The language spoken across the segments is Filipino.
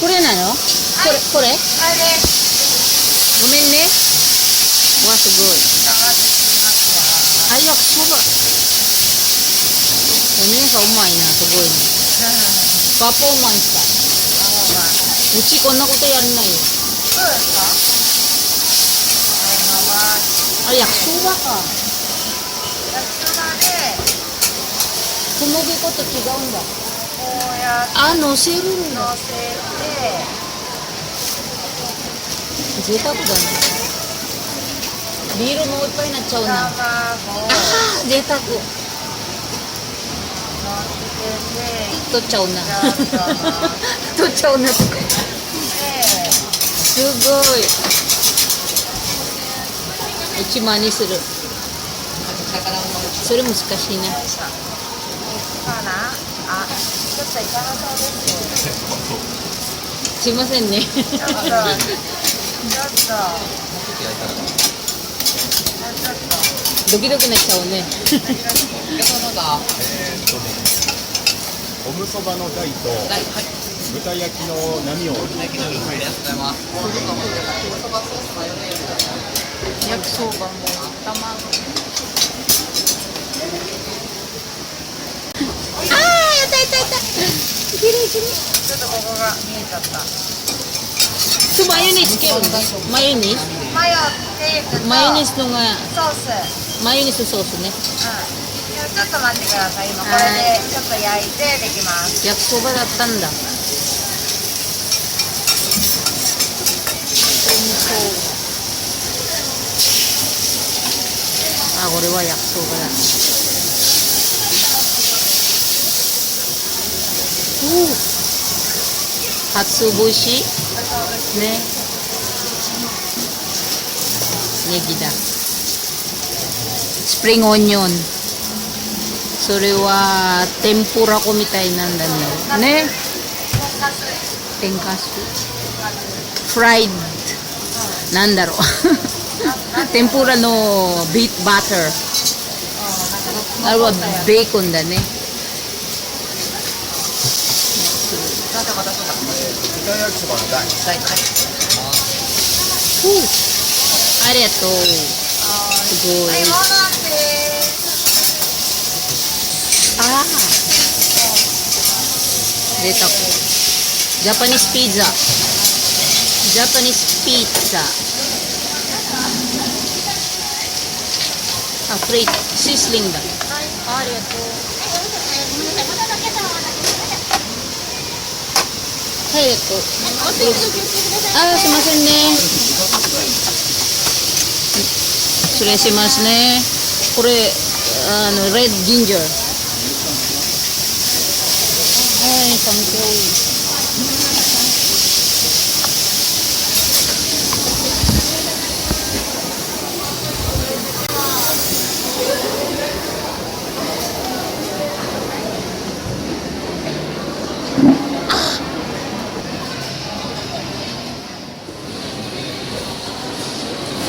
これなの？これ、これ？あれです。ごめんね。わ、すごい。お待たせしました。あ、焼きそば。お姉さんうまいな、すごいね。パフォーマンスだ。うちこんなことやんないよ。そうですか？あれ、焼きそばか。焼きそばで、小麦粉と違うんだ。こうやってあ、乗せるんだ。乗せて、贅沢だね。ビールもいっぱいになっちゃうな。あ卵をあ、贅沢。乗せて、取っちゃうな。ちょっと乗取っちゃうな。すせて、ごい。うち真似する。それ難しいね。よいしょ。かなあ、ちょっといかなそうです。すいませんね。ちょっと、ちょっと、ちょっと、ドキドキなっちゃうね。オムそばの大と豚焼きの波を。焼きそばも卵。ああ、やったやったやった。きれいきれい。ちょっとここが見えちゃった。そう、マヨネーズつけるの？マヨネーズ？マヨネーズとマヨネーズのが、ソース。マヨネーズソースね。でもちょっと待ってください。今これでちょっと焼いてできます。焼きそばだったんだ。あ、これは焼きそばだ。おお。初節ね。ネギだ。スプリングオニオン。それは天ぷら粉みたいなんだね。ね。天かす。フライド。なんだろう。天ぷらのビートバター。あれはベーコンだね。豚焼きそばの大。ありがとう。すごい。はい、そうなんです。ああ。出た。ジャパニーズピザ。ジャパニーズピザ。あ、フレイト。シスリンだ。ありがとう。はい、ありがとう。あ、すいませんね。失礼しますね。これ、レッドジンジャー。はい、サンキュー。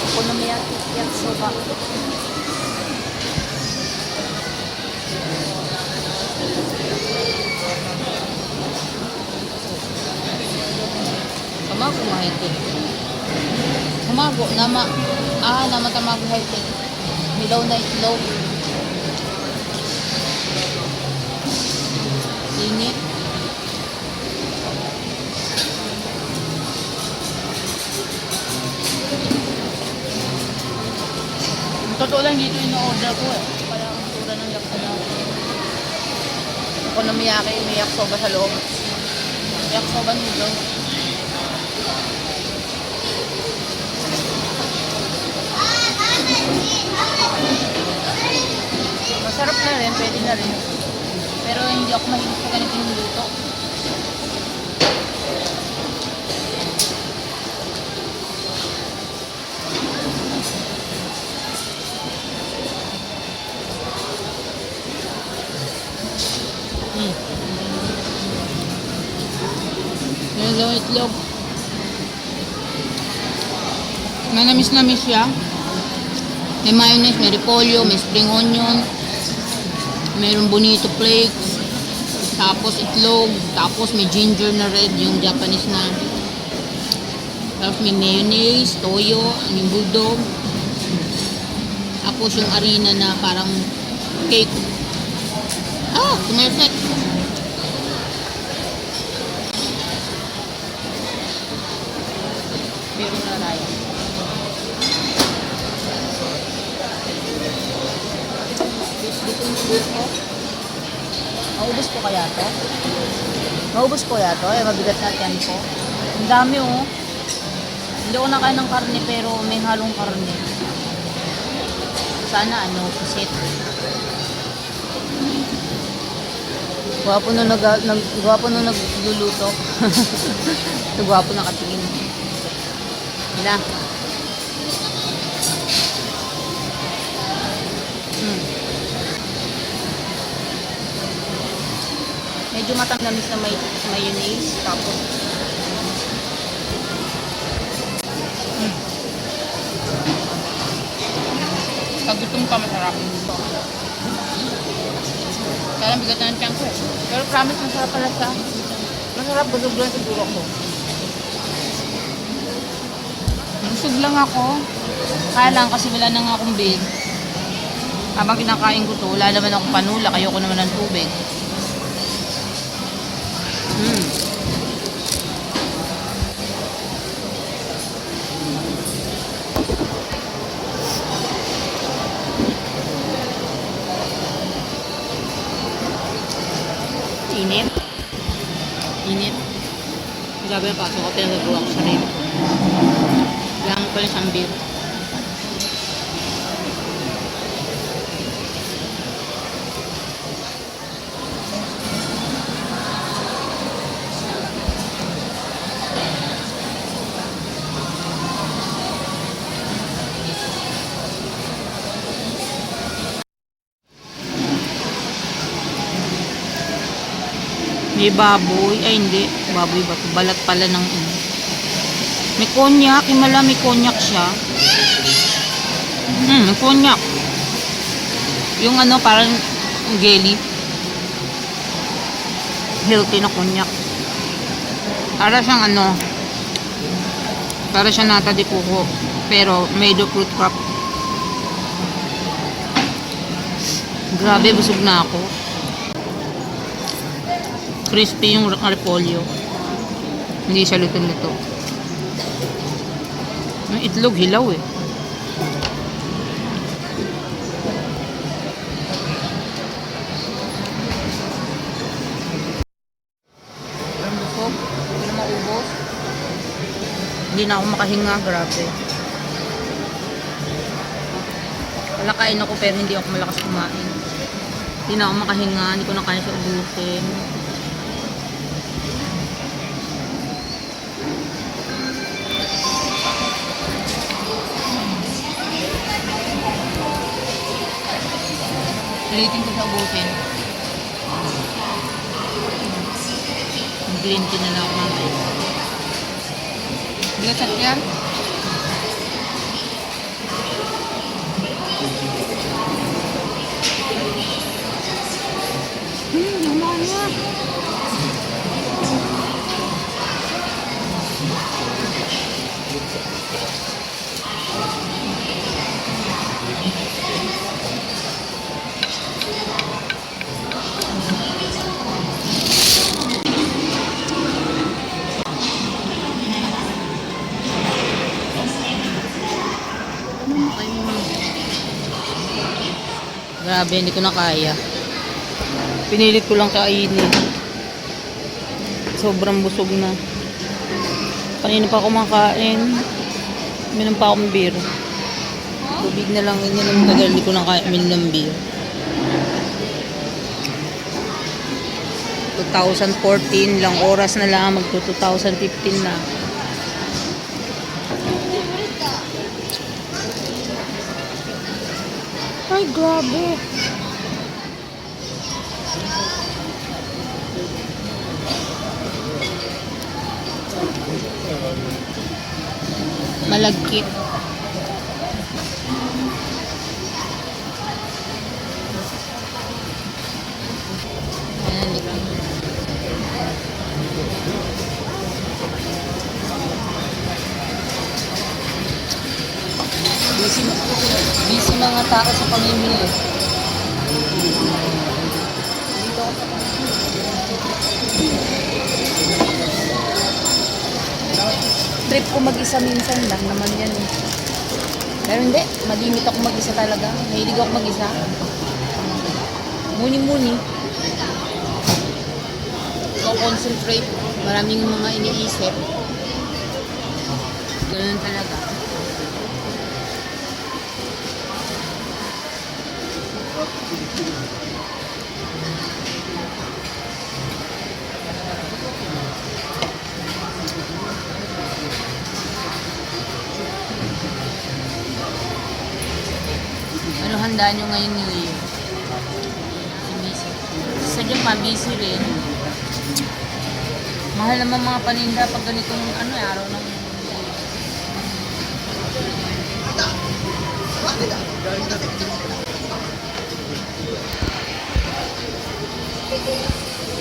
お好み焼きそば。卵も入ってる。卵、生。ああ、生卵入ってる。Milaw na itlog. Init. Totoo lang dito yung order ko eh. Parang ang tura ng yakso. Okonomiyaki, may yakisoba sa loob. Yakisoba noodles. Masarap na rin, pwede na rin. Pero hindi ako mahilig sa ganitong luto. Yan daw itlog. Manamis-namis siya. May mayonnaise, may repolyo, may spring onion, mayroong bonito flakes, Tapos itlog. Tapos may ginger na red, yung Japanese na. Tapos may mayonnaise, toyo, yung bulldog. Tapos yung harina na parang cake. Ah, perfect. Pero naraya. Maubos ko kaya to? Maubos ko kaya to? Eh, mabigat na yan ko. Ang dami oh. Hindi ako nakain ng karne pero may halong karne. Sana ano, pusit. Gwapo nung nagluluto. Gwapo nakatingin. Hila. Medyo matanggamis na may mayonnaise. Tapos pag gutom ka, masarap. Kaya bigat na ng tiyan ko eh. Pero promise, masarap pala siya. Masarap, busog lang siguro ko. Busog lang ako. Kaya lang kasi wala na nga akong bed. Habang kinakain ko to, wala naman akong panulak. Ayoko naman ng tubig. Init. Init. Grabe na pasok ko. Pinagagawa ko sa rin. Lang pala siyang beer. May baboy. Ay, hindi. Baboy ba? Balat pala ng ano. May konyak. Himala, may konyak siya. May konyak. Yung ano, parang jelly. Healthy na konyak. Para siyang ano, para siyang nata de coco. Pero, made of fruit crop. Grabe, busog na ako. Crispy yung repolyo. Hindi siya luto-luto. Ang itlog hilaw eh. Ang busog. Hindi na maubos. Hindi na ako makahinga. Grabe. Malakain ako pero hindi ako malakas kumain. Hindi na ako makahinga. Hindi ko na kaya siya ubusin. Ulitin ko sa ubusin. Green tea na lang ako mamaya. Bigat yan. Naman na. Grabe, hindi ko na kaya. Pinilit ko lang kainin. Sobrang busog na. Kanina pa ako makain. Minom pa akong beer. Tubig na lang yun yung tagal. Hindi ko na kaya minom ng beer. 2014 lang. Oras na lang. Magto 2015 na. Ay, grabe. Malagkit. Ayan, tao sa pamimili. Trip ko mag-isa minsan lang naman yan eh. Pero hindi, malimit ako mag-isa talaga. Mahilig ako mag-isa. Muni-muni. Concentrate. Maraming mga iniisip. Ganun talaga. Ano handa nyo ngayon New Year? Si Miss. Sa Japan, busy rin. Mahal naman mga paninda pag ganitong araw ng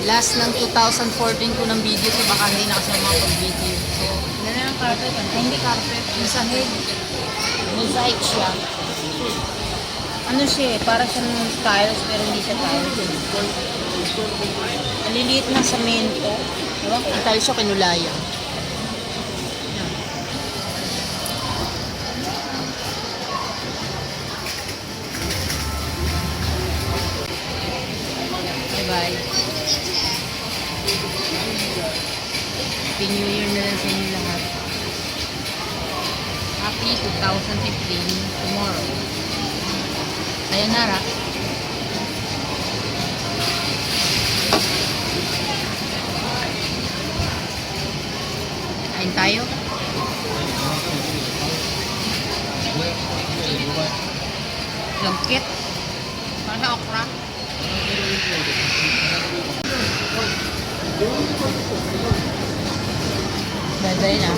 last ng 2014 ko ng video to, baka hindi na kasi makapag-video. So, gano'n ang carpet. Ay, hindi carpet. Yung sa head. Mosaic siya. Ano siya eh, para siyang tiles pero hindi siya tiles. Maliliit na semento. Diba? Ang tiles siya kinulayan. Bye-bye. Happy New Year na lang sa inyo lahat. Happy 2015 tomorrow. Sayonara. Kain tayo. Lagkit. Para sa okra. Bye-bye na.